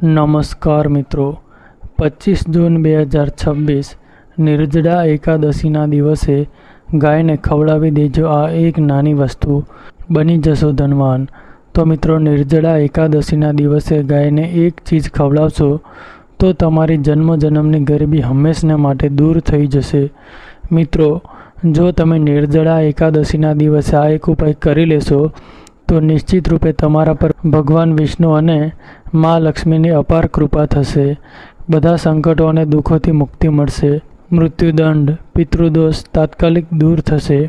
નમસ્કાર મિત્રો, 25 જૂન 2026 નિર્જળા એકાદશીના દિવસે ગાયને ખવડાવી દેજો આ એક નાની વસ્તુ, બની જશો ધનવાન। તો મિત્રો, નિર્જળા એકાદશીના દિવસે ગાયને એક ચીજ ખવડાવશો તો તમારી જન્મજન્મની ગરીબી હંમેશને માટે દૂર થઈ જશે। મિત્રો, જો તમે નિર્જળા એકાદશીના દિવસે આ એક ઉપાય કરી લેશો તો નિશ્ચિત રૂપે તમારા પર ભગવાન વિષ્ણુ અને મા લક્ષ્મીની અપાર કૃપા થશે। બધા સંકટો અને દુઃખોથી મુક્તિ મળશે। મૃત્યુદંડ, પિતૃદોષ તાત્કાલિક દૂર થશે।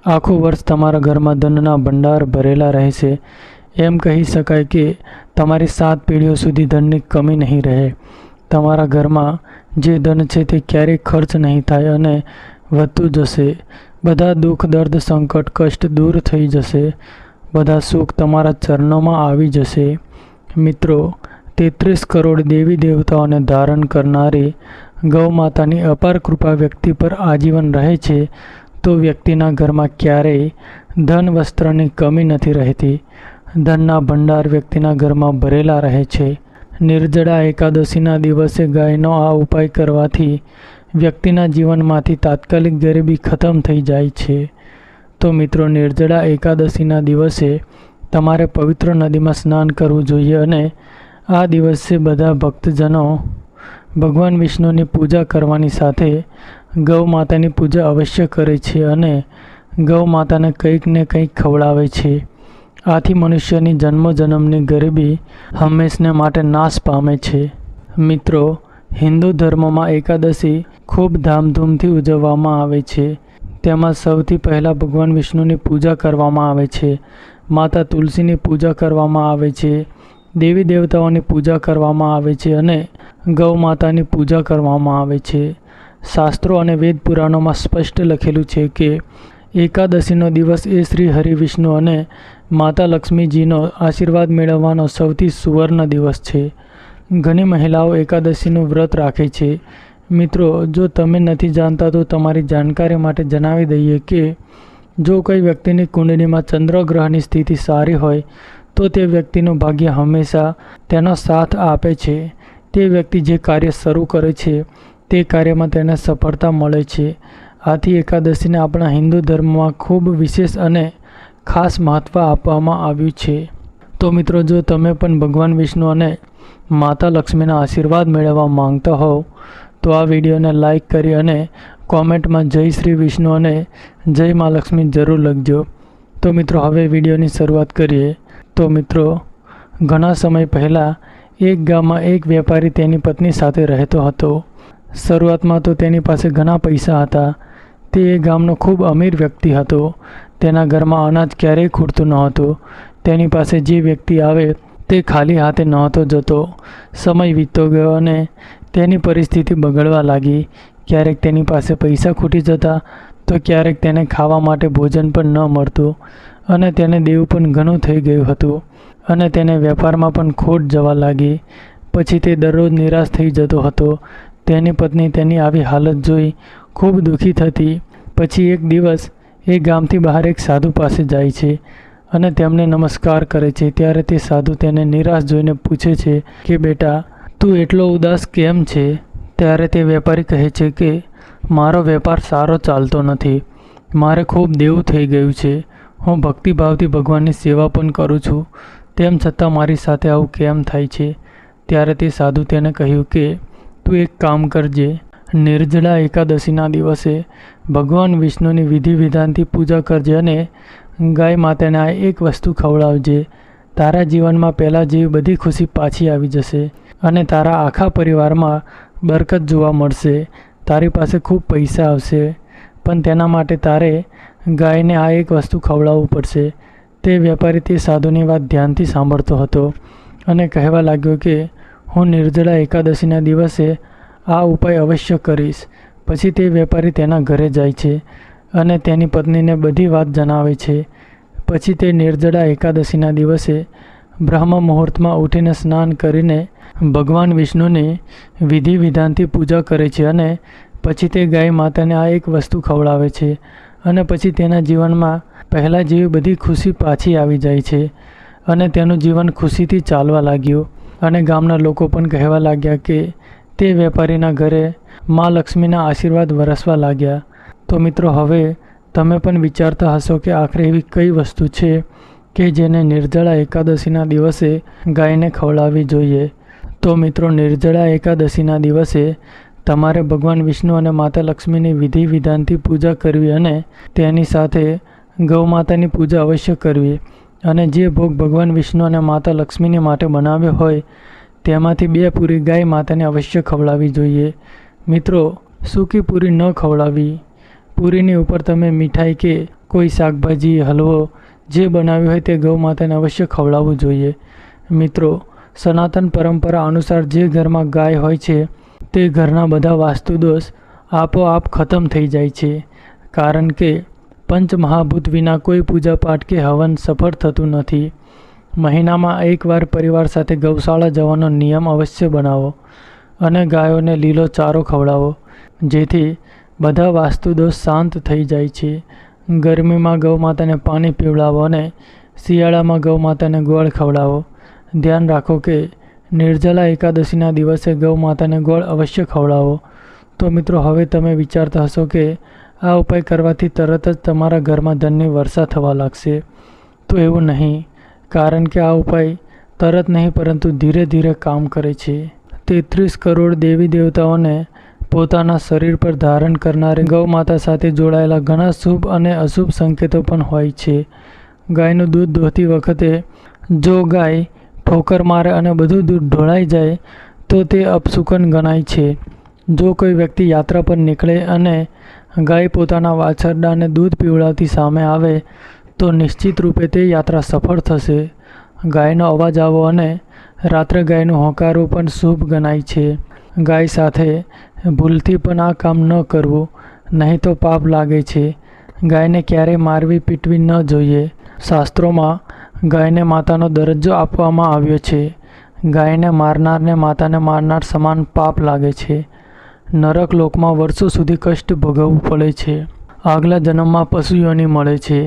આખું વર્ષ તમારા ઘરમાં ધનના ભંડાર ભરેલા રહેશે। એમ કહી શકાય કે તમારી 7 પેઢીઓ સુધી ધનની કમી નહીં રહે। તમારા ઘરમાં જે ધન છે તે ક્યારેય ખર્ચ નહીં થાય અને વધતું જશે। બધા દુઃખ, દર્દ, સંકટ, કષ્ટ દૂર થઈ જશે। બધા સુખ તમારા ચરણોમાં આવી જશે। મિત્રો, 33 કરોડ દેવી દેવતાઓને ધારણ કરનારી ગૌ માતાની અપાર કૃપા વ્યક્તિ પર આજીવન રહે છે તો વ્યક્તિના ઘરમાં ક્યારેય ધન વસ્ત્રની કમી નથી રહેતી। ધનના ભંડાર વ્યક્તિના ઘરમાં ભરેલા રહે છે। નિર્જળા એકાદશીના દિવસે ગાયનો આ ઉપાય કરવાથી વ્યક્તિના જીવનમાંથી તાત્કાલિક ગરીબી ખતમ થઈ જાય છે। તો મિત્રો, નિર્જળા એકાદશીના દિવસે તમારે પવિત્ર નદીમાં સ્નાન કરવું જોઈએ અને આ દિવસે બધા ભક્તજનો ભગવાન વિષ્ણુની પૂજા કરવાની સાથે ગૌ માતાની પૂજા અવશ્ય કરે છે અને ગૌ માતાને કંઈક ને કંઈક ખવડાવે છે। આથી મનુષ્યની જન્મજન્મની ગરીબી હંમેશને માટે નાશ પામે છે। મિત્રો, હિન્દુ ધર્મમાં એકાદશી ખૂબ ધામધૂમથી ઉજવવામાં આવે છે। તેમાં સૌથી પહેલાં ભગવાન વિષ્ણુની પૂજા કરવામાં આવે છે, માતા તુલસીની પૂજા કરવામાં આવે છે, દેવી દેવતાઓની પૂજા કરવામાં આવે છે અને ગૌ માતાની પૂજા કરવામાં આવે છે। શાસ્ત્રો અને વેદ પુરાણોમાં સ્પષ્ટ લખેલું છે કે એકાદશીનો દિવસ એ શ્રી હરિ વિષ્ણુ અને માતા લક્ષ્મીજીનો આશીર્વાદ મેળવવાનો સૌથી સુવર્ણ દિવસ છે। ઘણી મહિલાઓ એકાદશીનું વ્રત રાખે છે। મિત્રો, જો તમે નથી જાણતા તો તમારી જાણકારી માટે જણાવી દઈએ કે જો કોઈ વ્યક્તિની કુંડળીમાં ચંદ્રગ્રહની સ્થિતિ સારી હોય તો તે વ્યક્તિનું ભાગ્ય હંમેશા તેનો સાથ આપે છે। તે વ્યક્તિ જે કાર્ય શરૂ કરે છે તે કાર્યમાં તેને સફળતા મળે છે। આથી એકાદશીને આપણા હિન્દુ ધર્મમાં ખૂબ વિશેષ અને ખાસ મહત્ત્વ આપવામાં આવ્યું છે। તો મિત્રો, જો તમે પણ ભગવાન વિષ્ણુ અને માતા લક્ષ્મીના આશીર્વાદ મેળવવા માંગતા હોવ તો આ વિડીયોને લાઈક કરી અને કોમેન્ટમાં જય શ્રી વિષ્ણુ અને જય મા લક્ષ્મી જરૂર લખજો। તો મિત્રો, હવે વિડીયોની શરૂઆત કરીએ। તો મિત્રો, ઘણા સમય પહેલાં એક ગામમાં એક વેપારી તેની પત્ની સાથે રહેતો હતો। શરૂઆતમાં તો તેની પાસે ઘણા પૈસા હતા। તે એ ગામનો ખૂબ અમીર વ્યક્તિ હતો। તેના ઘરમાં અનાજ ક્યારેય ખૂટતું નહોતું। તેની પાસે જે વ્યક્તિ આવે તે ખાલી હાથે નહોતો જતો। સમય વીતતો ગયો અને તેની પરિસ્થિતિ બગડવા લાગી। ક્યારેક તેની પાસે પૈસા ખૂટી જતા તો ક્યારેક તેને ખાવા માટે ભોજન પણ ન મળતું અને તેને દેવું પણ ઘણું થઈ ગયું હતું અને તેને વેપારમાં પણ ખોટ જવા લાગી। પછી તે દરરોજ નિરાશ થઈ જતો હતો। તેની પત્ની તેની આવી હાલત જોઈ ખૂબ દુઃખી થતી। પછી એક દિવસ એ ગામથી બહાર એક સાધુ પાસે જાય છે અને તેમને નમસ્કાર કરે છે। ત્યારે તે સાધુ તેને નિરાશ જોઈને પૂછે છે કે બેટા, તું એટલો ઉદાસ કેમ છે? ત્યારે તે વેપારી કહે છે કે મારો વેપાર સારો ચાલતો નથી। મારે ખૂબ દેવું થઈ ગયું છે। હું ભક્તિભાવથી ભગવાનની સેવા પણ કરું છું, તેમ છતાં મારી સાથે આવું કેમ થાય છે? ત્યારે તે સાધુ તેને કહ્યું કે તું એક કામ કરજે, નિર્જળા એકાદશીના દિવસે ભગવાન વિષ્ણુની વિધિ વિધાનથી પૂજા કરજે અને ગાય માતાને આ એક વસ્તુ ખવડાવજે। તારા જીવનમાં પહેલાં જેવી બધી ખુશી પાછી આવી જશે અને તારા આખા પરિવારમાં બરકત જોવા મળશે। તારી પાસે ખૂબ પૈસા આવશે, પણ તેના માટે તારે ગાયને આ એક વસ્તુ ખવડાવવું પડશે। તે વેપારી તે સાધુની વાત ધ્યાનથી સાંભળતો હતો અને કહેવા લાગ્યો કે હું નિર્જળા એકાદશીના દિવસે આ ઉપાય અવશ્ય કરીશ। પછી તે વેપારી તેના ઘરે જાય છે અને તેની પત્નીને બધી વાત જણાવે છે। પછી તે નિર્જળા એકાદશીના દિવસે બ્રહ્મ મુહૂર્તમાં ઉઠીને સ્નાન કરીને ભગવાન વિષ્ણુની વિધિ વિધાનથી પૂજા કરે છે અને પછી તે ગાય માતાને આ એક વસ્તુ ખવડાવે છે અને પછી તેના જીવનમાં પહેલાં જેવી બધી ખુશી પાછી આવી જાય છે અને તેનું જીવન ખુશીથી ચાલવા લાગ્યું। અને ગામના લોકો પણ કહેવા લાગ્યા કે તે વેપારીના ઘરે મા લક્ષ્મીના આશીર્વાદ વરસવા લાગ્યા. તો મિત્રો, હવે તમે પણ વિચારતા હશો કે આખરે એવી કઈ વસ્તુ છે કે જેને નિર્જળા એકાદશીના દિવસે ગાયને ખવડાવવી જોઈએ. તો મિત્રો, નિર્જળા એકાદશીના દિવસે તમારે ભગવાન વિષ્ણુ અને માતા લક્ષ્મીની વિધિ વિધાનથી પૂજા કરવી અને તેની સાથે ગૌ માતાની પૂજા અવશ્ય કરવી. અને જે ભોગ ભગવાન વિષ્ણુ અને માતા લક્ષ્મીની માટે બનાવ્યો હોય તેમાંથી 2 પૂરી ગાય માતાને અવશ્ય ખવડાવવી જોઈએ. મિત્રો, સૂકી પૂરી ન ખવડાવવી. પૂરીની ઉપર તમે મીઠાઈ કે કોઈ શાકભાજી, હલવો જે બનાવ્યું હોય તે ગૌ માતાને અવશ્ય ખવડાવવું જોઈએ. મિત્રો, સનાતન પરંપરા અનુસાર જે ઘરમાં ગાય હોય છે તે ઘરના બધા વાસ્તુ દોષ આપોઆપ ખતમ થઈ જાય છે. કારણ કે પંચમહાભૂત વિના કોઈ પૂજાપાઠ કે હવન સફળ થતું નથી. મહિનામાં એકવાર પરિવાર સાથે ગૌશાળા જવાનો નિયમ અવશ્ય બનાવો અને ગાયોને લીલો ચારો ખવડાવો, જેથી બધા વાસ્તુ દોષ શાંત થઈ જાય છે. ગરમીમાં ગૌ માતાને પાણી પીવડાવો અને શિયાળામાં ગૌ માતાને ગોળ ખવડાવો. ધ્યાન રાખો કે નિર્જલા એકાદશીના દિવસે ગૌ માતાને ગોળ અવશ્ય ખવડાવો. તો મિત્રો, હવે તમે વિચારતા હશો કે આ ઉપાય કરવાથી તરત જ તમારા ઘરમાં ધનની વર્ષા થવા લાગશે. તો એવું નહીં, કારણ કે આ ઉપાય તરત નહીં પરંતુ ધીરે ધીરે કામ કરે છે. 33 કરોડ દેવી દેવતાઓને પોતાના શરીર પર ધારણ કરનારી ગૌ માતા સાથે જોડાયેલા ઘણા શુભ અને અશુભ સંકેતો પણ હોય છે. ગાયનું દૂધ દોહતી વખતે જો ગાય ઠોકર મારે અને બધું દૂધ ઢોળાઈ જાય તો તે અપશુકન ગણાય છે. જો કોઈ વ્યક્તિ યાત્રા પર નીકળે અને ગાય પોતાના વાછરડાને દૂધ પીવડાવતી સામે આવે તો નિશ્ચિત રૂપે તે યાત્રા સફળ થશે. ગાયનો અવાજ આવવો અને રાત્રે ગાયનું હોંકારવું પણ શુભ ગણાય છે. ગાય સાથે ભૂલથી પણ આ કામ ન કરવું, નહીં તો પાપ લાગે છે. ગાયને ક્યારેય મારવી પીટવી ન જોઈએ. શાસ્ત્રોમાં ગાયને માતાનો દરજ્જો આપવામાં આવ્યો છે. ગાયને મારનારને માતાને મારનાર સમાન પાપ લાગે છે. નરક લોકમાં વર્ષો સુધી કષ્ટ ભોગવવું પડે છે. આગલા જન્મમાં પશુ યોનિ મળે છે.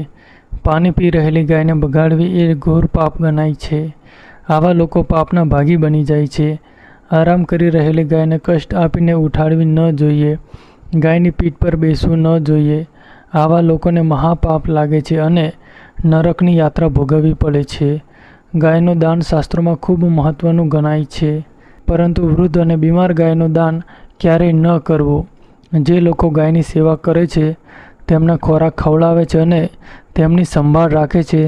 પાણી પી રહેલી ગાયને બગાડવી એ ઘોર પાપ ગણાય છે. આવા લોકો પાપના ભાગી બની જાય છે. આરામ કરી રહેલી ગાયને કષ્ટ આપીને ઉઠાડવી ન જોઈએ. ગાયની પીઠ પર બેસવું ન જોઈએ. આવા લોકોને મહાપાપ લાગે છે અને નરકની યાત્રા ભોગવવી પડે છે. ગાયનું દાન શાસ્ત્રોમાં ખૂબ મહત્વનું ગણાય છે, પરંતુ વૃદ્ધ અને બીમાર ગાયનું દાન ક્યારેય ન કરવું. જે લોકો ગાયની સેવા કરે છે, તેમને ખોરાક ખવડાવે છે અને તેમની સંભાળ રાખે છે,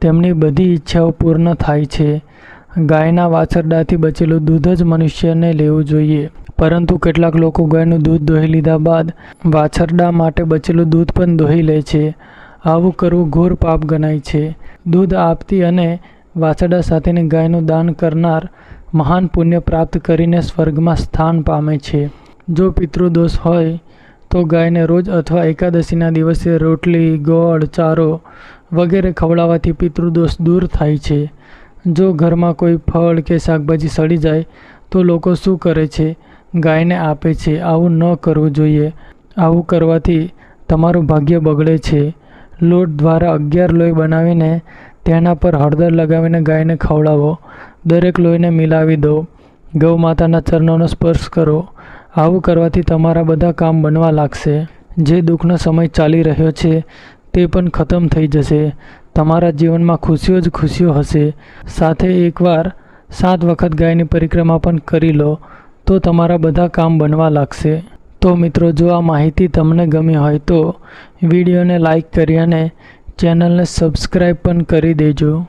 તેમની બધી ઈચ્છાઓ પૂર્ણ થાય છે. ગાયના વાછરડાથી બચેલું દૂધ જ મનુષ્યને લેવું જોઈએ, પરંતુ કેટલાક લોકો ગાયનું દૂધ દોહી લીધા બાદ વાછરડા માટે બચેલું દૂધ પણ દોહી લે છે. આવું કરવું ઘોર પાપ ગણાય છે. દૂધ આપતી અને વાછરડા સાથેની ગાયનું દાન કરનાર મહાન પુણ્ય પ્રાપ્ત કરીને સ્વર્ગમાં સ્થાન પામે છે. જો પિતૃદોષ હોય તો ગાયને રોજ અથવા એકાદશીના દિવસે રોટલી, ગોળ, ચારો વગેરે ખવડાવવાથી પિતૃદોષ દૂર થાય છે. જો ઘરમાં કોઈ ફળ કે શાકભાજી સડી જાય તો લોકો શું કરે છે? ગાયને આપે છે. આવું ન કરવું જોઈએ. આવું કરવાથી તમારું ભાગ્ય બગડે છે. લોટ દ્વારા 11 લોહી બનાવીને તેના પર હળદર લગાવીને ગાયને ખવડાવો. દરેક લોહીને મિલાવી દો. ગૌ માતાના ચરણોનો સ્પર્શ કરો. આવું કરવાથી તમારા બધા કામ બનવા લાગશે. જે દુઃખનો સમય ચાલી રહ્યો છે તે પણ ખતમ થઈ જશે. તમારા જીવનમાં ખુશીઓ જ ખુશીઓ હશે. સાથે એકવાર 7 વખત ગાયની પરિક્રમા પણ કરી લો તો તમારા બધા કામ બનવા લાગશે. તો મિત્રો, જો આ માહિતી તમને ગમી હોય તો વિડીયોને લાઈક કરી અને ચેનલને સબસ્ક્રાઈબ પણ કરી દેજો.